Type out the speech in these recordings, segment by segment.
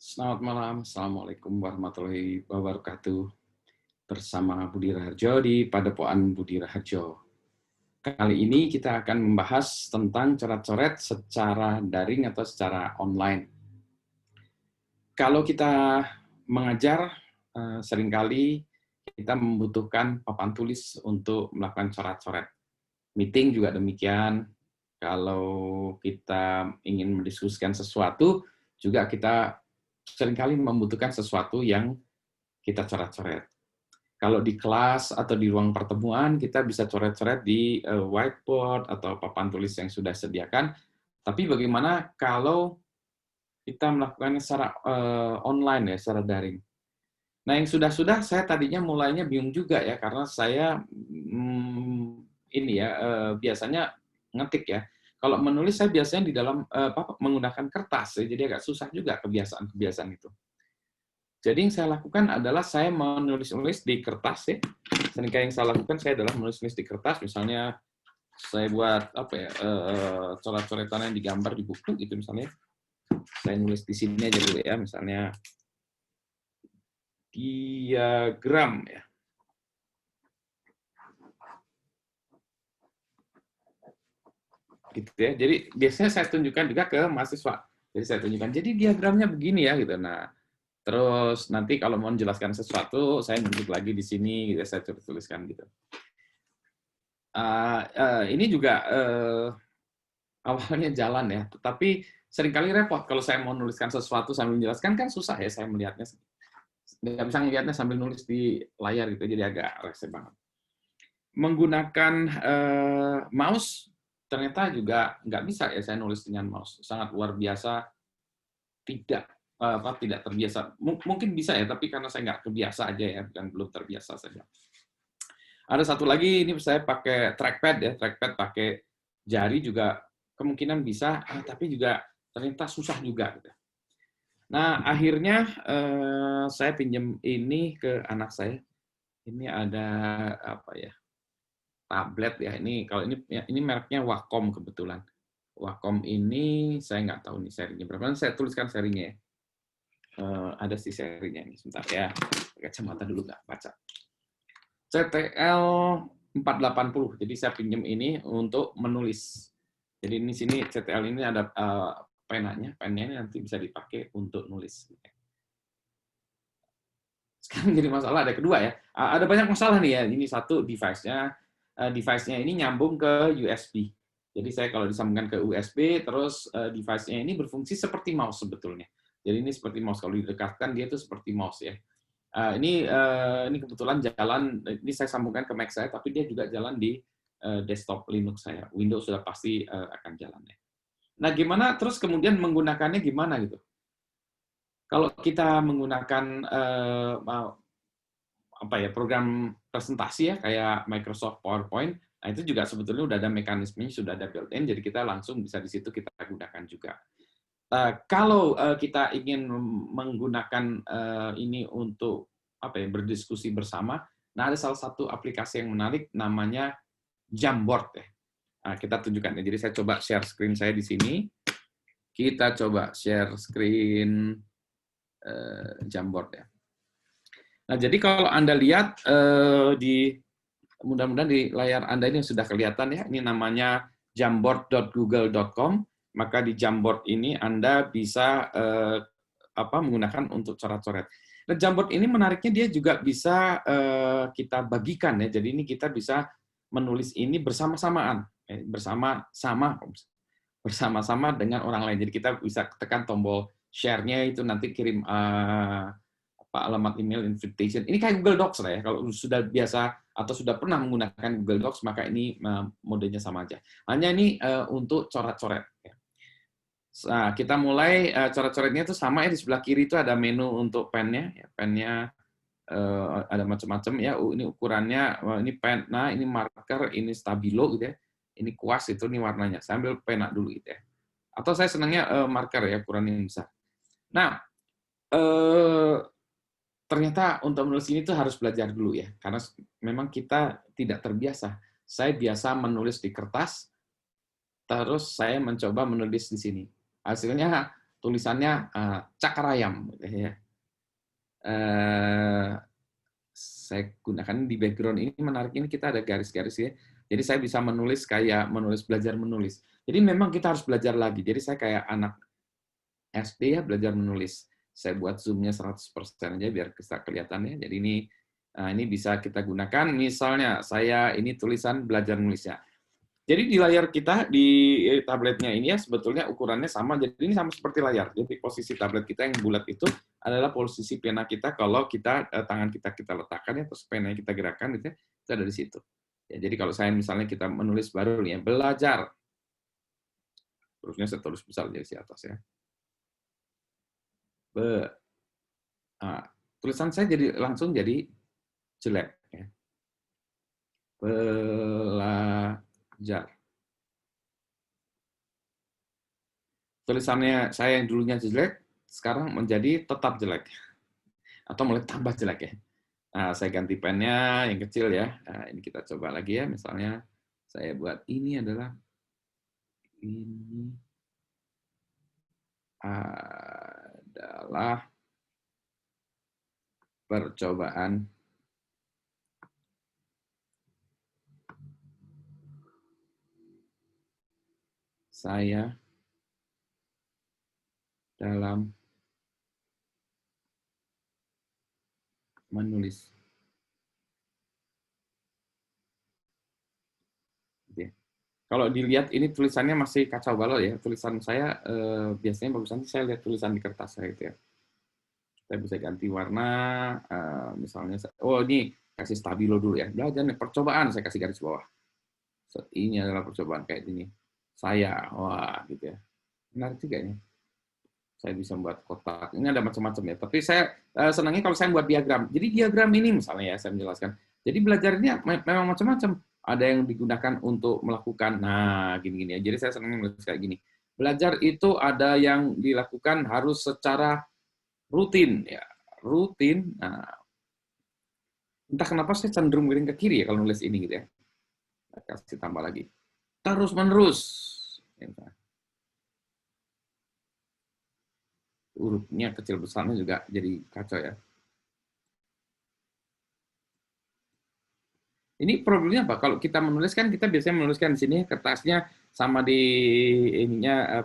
Selamat malam, Assalamualaikum warahmatullahi wabarakatuh. Bersama Budi Raharjo di Padepokan Budi Raharjo. Kali ini kita akan membahas tentang coret-coret secara daring atau secara online. Kalau kita mengajar, seringkali kita membutuhkan papan tulis untuk melakukan coret-coret. Meeting juga demikian. Kalau kita ingin mendiskusikan sesuatu, juga kita seringkali membutuhkan sesuatu yang kita coret-coret. Kalau di kelas atau di ruang pertemuan, kita bisa coret-coret di whiteboard atau papan tulis yang sudah sediakan. Tapi bagaimana kalau kita melakukannya secara online ya, secara daring? Nah, yang sudah-sudah saya tadinya mulainya bingung juga ya, karena saya ini ya biasanya ngetik ya. Kalau menulis saya biasanya di dalam menggunakan kertas, ya, jadi agak susah juga kebiasaan-kebiasaan itu. Jadi yang saya lakukan adalah saya menulis-nulis di kertas ya. Seringkali yang saya lakukan saya adalah menulis-nulis di kertas, misalnya saya buat apa ya coret-coretan yang digambar di buku gitu misalnya. Saya nulis di sini aja dulu ya, misalnya diagram ya. Gitu ya. Jadi biasanya saya tunjukkan juga ke mahasiswa. Jadi saya tunjukkan, jadi diagramnya begini ya gitu. Nah, terus nanti kalau mau menjelaskan sesuatu, saya nunjuk lagi di sini, gitu, saya tuliskan gitu. Ini juga awalnya jalan ya, tetapi seringkali repot kalau saya mau menuliskan sesuatu sambil menjelaskan kan susah ya saya melihatnya, nggak bisa melihatnya sambil nulis di layar gitu, jadi agak rese banget. Menggunakan mouse ternyata juga nggak bisa ya saya nulis dengan mouse, sangat luar biasa, tidak terbiasa. Mungkin bisa ya, tapi karena saya nggak kebiasa aja ya, bukan belum terbiasa saja. Ada satu lagi, ini saya pakai trackpad ya, trackpad pakai jari juga kemungkinan bisa, tapi juga ternyata susah juga. Nah, akhirnya saya pinjam ini ke anak saya. Ini ada apa ya? Tablet ya. Ini kalau ini mereknya Wacom kebetulan. Wacom ini saya nggak tahu nih serinya berapa. Saya tuliskan serinya ya. Ada sih serinya ini, sebentar ya. Kacamata dulu nggak baca. CTL 480. Jadi saya pinjam ini untuk menulis. Jadi di sini CTL ini ada penanya ini nanti bisa dipakai untuk nulis. Sekarang jadi masalah ada kedua ya. Ada banyak masalah nih ya. Ini satu device-nya ini nyambung ke USB. Jadi saya kalau disambungkan ke USB, terus device-nya ini berfungsi seperti mouse sebetulnya. Jadi ini seperti mouse, kalau didekatkan dia itu seperti mouse ya. Ini kebetulan jalan, ini saya sambungkan ke Mac saya, tapi dia juga jalan di desktop Linux saya. Windows sudah pasti akan jalan ya. Nah, gimana terus kemudian menggunakannya gimana gitu? Kalau kita menggunakan apa ya program presentasi ya kayak Microsoft PowerPoint, nah itu juga sebetulnya udah ada mekanismenya, sudah ada built-in, jadi kita langsung bisa di situ kita gunakan juga. Kalau kita ingin menggunakan ini untuk apa ya berdiskusi bersama, nah ada salah satu aplikasi yang menarik namanya Jamboard ya. Nah, kita tunjukkan ya. Jadi saya coba share screen saya di sini. Kita coba share screen Jamboard ya. Nah, jadi kalau Anda lihat mudah-mudahan di layar Anda ini sudah kelihatan ya. Ini namanya jamboard.google.com. Maka di Jamboard ini Anda bisa menggunakan untuk coret-coret. Nah, Jamboard ini menariknya dia juga bisa kita bagikan ya. Jadi ini kita bisa menulis ini bersama-samaan, bersama-sama dengan orang lain. Jadi kita bisa tekan tombol share-nya itu nanti kirim alamat email invitation. Ini kayak Google Docs lah ya. Kalau sudah biasa atau sudah pernah menggunakan Google Docs, maka ini modenya sama aja. Hanya ini untuk coret-coret. Nah, kita mulai coret-coretnya itu sama ya, di sebelah kiri itu ada menu untuk pennya. Pennya ada macam-macam ya. Ini ukurannya, ini pen, nah ini marker, ini stabilo gitu ya. Ini kuas itu, ini warnanya. Saya ambil pena dulu gitu ya. Atau saya senangnya marker ya, ukuran yang besar. Nah, ternyata untuk menulis ini tuh harus belajar dulu ya, karena memang kita tidak terbiasa. Saya biasa menulis di kertas, terus saya mencoba menulis di sini. Hasilnya tulisannya Cakrayam. Ya. Saya gunakan di background ini menarik, ini kita ada garis-garis ya. Jadi saya bisa menulis kayak belajar menulis. Jadi memang kita harus belajar lagi. Jadi saya kayak anak SD ya, belajar menulis. Saya buat zoom-nya 100% aja biar bisa kelihatan ya. Jadi ini bisa kita gunakan. Misalnya saya ini tulisan belajar menulisnya. Jadi di layar kita, di tabletnya ini ya, sebetulnya ukurannya sama. Jadi ini sama seperti layar. Jadi posisi tablet kita yang bulat itu adalah posisi pena kita kalau tangan kita letakkan ya, terus pena kita gerakan itu ada di situ. Ya, jadi kalau saya misalnya kita menulis baru nih ya, belajar. Terusnya saya tulis besar jadi di atas ya. Tulisan saya langsung jadi jelek ya. Belajar. Tulisannya saya yang dulunya jelek, sekarang menjadi tetap jelek. Atau mulai tambah jelek ya. Nah, saya ganti pennya yang kecil ya. Nah, ini kita coba lagi ya. Misalnya saya buat ini adalah percobaan saya dalam menulis. Kalau dilihat ini tulisannya masih kacau balau ya. Tulisan saya biasanya bagusan saya lihat tulisan di kertas saya gitu ya. Saya bisa ganti warna, misalnya, ini kasih stabilo dulu ya. Belajar nih, percobaan, saya kasih garis bawah. Ini adalah percobaan kayak gini. Saya, wah gitu ya. Menarik juga ya. Saya bisa membuat kotak. Ini ada macam-macam ya. Tapi saya senangnya kalau saya membuat diagram. Jadi diagram ini misalnya ya, saya menjelaskan. Jadi belajarnya memang macam-macam. Ada yang digunakan untuk melakukan, gini-gini ya. Jadi saya senangnya menulis kayak gini. Belajar itu ada yang dilakukan harus secara rutin ya, rutin. Nah, entah kenapa saya cenderung miring ke kiri ya kalau nulis ini gitu ya. Kasih tambah lagi. Terus menerus. Hurufnya kecil besarnya juga jadi kacau ya. Ini problemnya apa? Kalau kita menulis kan kita biasanya menuliskan di sini kertasnya sama di ininya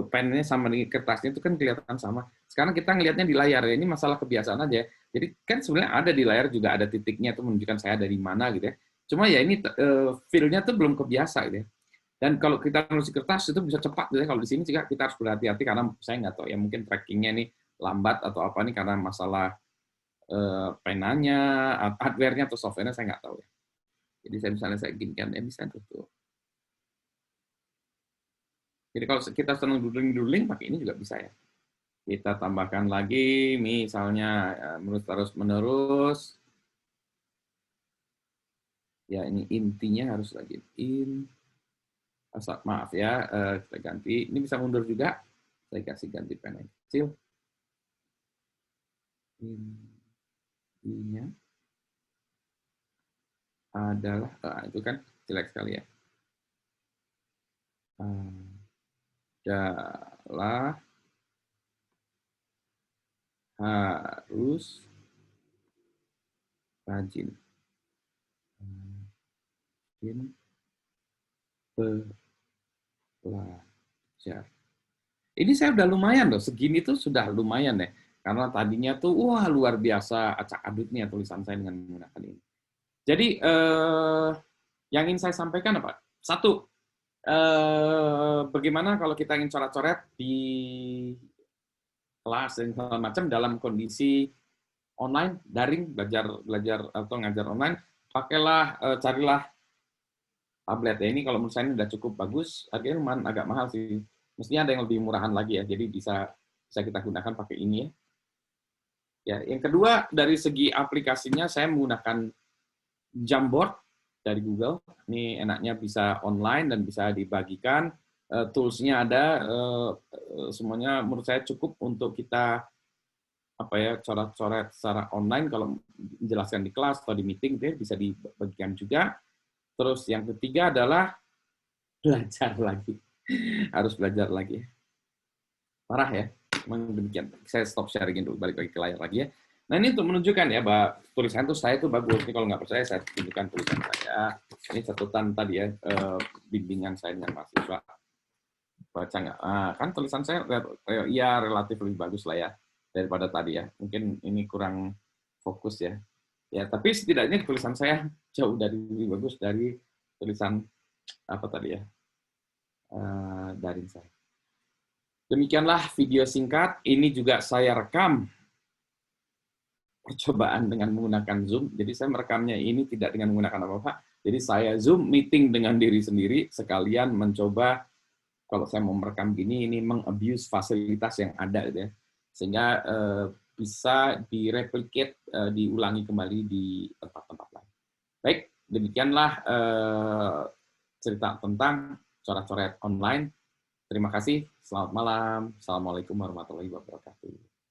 pennya sama di kertasnya itu kan kelihatan sama. Sekarang kita ngelihatnya di layar ya. Ini masalah kebiasaan aja. Jadi kan sebenarnya ada di layar juga ada titiknya itu menunjukkan saya dari mana gitu ya. Cuma ya ini feel-nya tuh belum kebiasa gitu ya. Dan kalau kita nulis di kertas itu bisa cepat gitu ya. Kalau di sini juga kita harus berhati-hati karena saya nggak tahu ya mungkin trackingnya ini lambat atau apa nih karena masalah penanya, hardware-nya atau software-nya saya nggak tahu ya. Jadi saya misalnya saya ginikan ya bisa tuh. Jadi kalau kita senang doodling pakai ini juga bisa ya. Kita tambahkan lagi misalnya terus menerus. Ya ini intinya harus lagi maaf ya, kita ganti. Ini bisa mundur juga. Saya kasih ganti pena yang kecil. Intinya adalah itu kan jelek sekali ya. Adalah harus rajin belajar. Ini saya udah lumayan loh, segini tuh sudah lumayan ya. Karena tadinya tuh wah luar biasa acak-adutnya tulisan saya dengan menggunakan ini. Jadi yang ingin saya sampaikan apa? Satu, bagaimana kalau kita ingin coret-coret di kelas dan segala macam dalam kondisi online, daring, belajar atau ngajar online, pakailah, carilah tablet ya. Ini kalau menurut saya ini udah cukup bagus, harganya lumayan agak mahal sih. Mestinya ada yang lebih murahan lagi ya, jadi bisa kita gunakan pakai ini ya. Ya, yang kedua dari segi aplikasinya saya menggunakan Jamboard dari Google. Ini enaknya bisa online dan bisa dibagikan. Tools-nya ada, semuanya menurut saya cukup untuk kita coret-coret secara online kalau menjelaskan di kelas atau di meeting itu bisa dibagikan juga. Terus yang ketiga adalah belajar lagi. Harus belajar lagi. parah ya. Memang demikian. Saya stop sharingin dulu, balik lagi ke layar lagi ya. Nah ini untuk menunjukkan ya, bahwa tulisan tuh saya tuh bagus. Ini kalau nggak percaya saya tunjukkan tulisan saya. Ini catatan tadi ya, bimbingan saya dengan mahasiswa. Baca nggak? Kan tulisan saya ya relatif lebih bagus lah ya daripada tadi ya. Mungkin ini kurang fokus ya. Ya, tapi setidaknya tulisan saya jauh lebih bagus dari tulisan apa tadi ya, daring saya. Demikianlah video singkat. Ini juga saya rekam percobaan dengan menggunakan Zoom. Jadi saya merekamnya ini tidak dengan menggunakan apa-apa. Jadi saya Zoom meeting dengan diri sendiri, sekalian mencoba kalau saya mau merekam gini, ini meng-abuse fasilitas yang ada, gitu ya. Sehingga bisa direplicate, diulangi kembali di tempat-tempat lain. Baik, demikianlah cerita tentang coret-coret online. Terima kasih, selamat malam. Assalamualaikum warahmatullahi wabarakatuh.